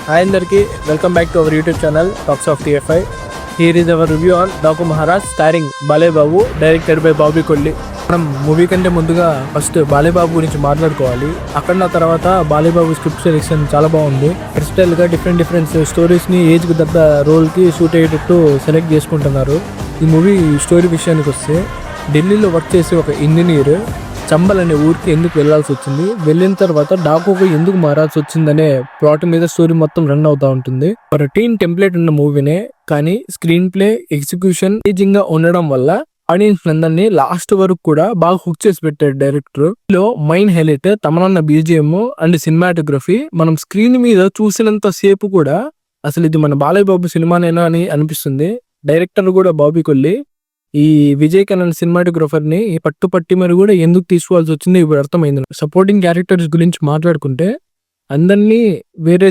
Hi అందరికి welcome back to our YouTube channel talks of TFI. Here is our review on Daaku Maharaj starring Balayya Babu, directed by Bobby Kolli. మనం movie కంటే ముందుగా first Balayya Babu గురించి మాట్లాడుకోవాలి. అక్కడ నా తర్వాత బాలయ్య బాబు స్క్రిప్ట్ సెలెక్షన్ చాలా బాగుంది. స్టైల్ గా డిఫరెంట్ స్టోరీస్ ని ఏజ్ కు తగ్గ రోల్ కి సూట్ అయ్యేటట్టు సెలెక్ట్ చేసుకుంటున్నారు. ఈ మూవీ స్టోరీ విషయానికి వస్తే, ఢిల్లీలో వర్క్ చేసే ఒక ఇంజనీర్ చంబల్ అనే ఊరికి ఎందుకు వెళ్లాల్సి వచ్చింది, వెళ్ళిన తర్వాత డాకుకు ఎందుకు మారాల్సి వచ్చిందనే ప్లాట్ మీద స్టోరీ మొత్తం రన్ అవుతా ఉంటుంది. రొటీన్ టెంప్లెట్ ఉన్న మూవీనే, కానీ స్క్రీన్ ప్లే ఎగ్జిక్యూషన్ గా ఉండడం వల్ల ఆడియన్స్ అందరినీ లాస్ట్ వరకు కూడా బాగా హుక్ చేసి పెట్టాడు డైరెక్టర్. లో మైన్ హైలైట్ తమనన్న బీజిఎం అండ్ సినిమాటోగ్రఫీ. మనం స్క్రీన్ మీద చూసినంత సేపు కూడా అసలు ఇది మన బాలయ్య బాబు సినిమానేనా అని అనిపిస్తుంది. డైరెక్టర్ కూడా బాబీ కొల్లి. ఈ విజయ్ కన్నన్ సినిమాటోగ్రఫర్ ని పట్టి మరి కూడా ఎందుకు తీసుకోవాల్సి వచ్చింది ఇప్పుడు అర్థమైంది. సపోర్టింగ్ క్యారెక్టర్స్ గురించి మాట్లాడుకుంటే, అందరినీ వేరే